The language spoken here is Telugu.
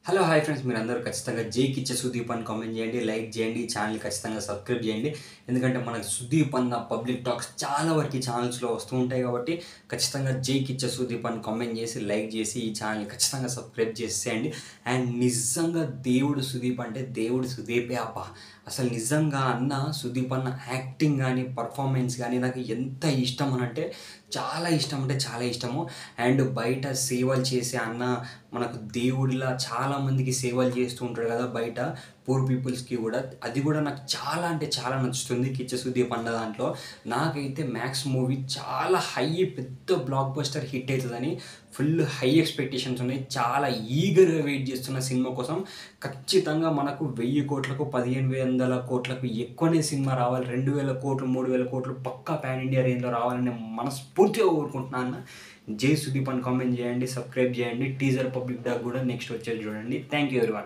హలో హాయ్ ఫ్రెండ్స్, మీరందరూ ఖచ్చితంగా జైకి ఇచ్చే సుదీప్ అని కామెంట్ చేయండి, లైక్ చేయండి, ఛానల్ ఖచ్చితంగా సబ్స్క్రైబ్ చేయండి. ఎందుకంటే మనకు సుదీప్ అన్న పబ్లిక్ టాక్స్ చాలా వరకు ఈ ఛానల్స్లో వస్తూ ఉంటాయి కాబట్టి ఖచ్చితంగా జైకి ఇచ్చే సుదీప్ అని కామెంట్ చేసి లైక్ చేసి ఈ ఛానల్ ఖచ్చితంగా సబ్స్క్రైబ్ చేసేయండి. అండ్ నిజంగా దేవుడు సుదీప్ అంటే దేవుడు సుదీపే అబ్బా. అసలు నిజంగా అన్న సుదీప్ అన్న యాక్టింగ్ కానీ పర్ఫార్మెన్స్ కానీ నాకు ఎంత ఇష్టం అని అంటే చాలా ఇష్టం, అంటే చాలా ఇష్టము. అండ్ బయట సేవలు చేసే అన్న మనకు దేవుడిలా చాలామందికి సేవలు చేస్తూ ఉంటాడు కదా బయట పూర్ పీపుల్స్కి కూడా. అది కూడా నాకు చాలా అంటే చాలా నచ్చుతుంది కిచ్చ సుదీప్ అన్న దాంట్లో. నాకైతే మ్యాక్స్ మూవీ చాలా పెద్ద బ్లాక్ బస్టర్ హిట్ అవుతుందని ఫుల్ హై ఎక్స్పెక్టేషన్స్ ఉన్నాయి. చాలా ఈగర్గా వెయిట్ చేస్తున్న సినిమా కోసం. ఖచ్చితంగా మనకు 1000 కోట్లకు 1500 కోట్లకు ఎక్కువనే సినిమా రావాలి. 2000 కోట్లు 3000 కోట్లు పక్కా పాన్ ఇండియా రేంజ్లో రావాలని మనస్ఫూర్తిగా కోరుకుంటున్నాను. జై సుదీప్ అని కామెంట్ చేయండి, సబ్స్క్రైబ్ చేయండి. టీజర్ పబ్లిక్ డాగ్ కూడా నెక్స్ట్ వచ్చేది చూడండి. Thank you everyone.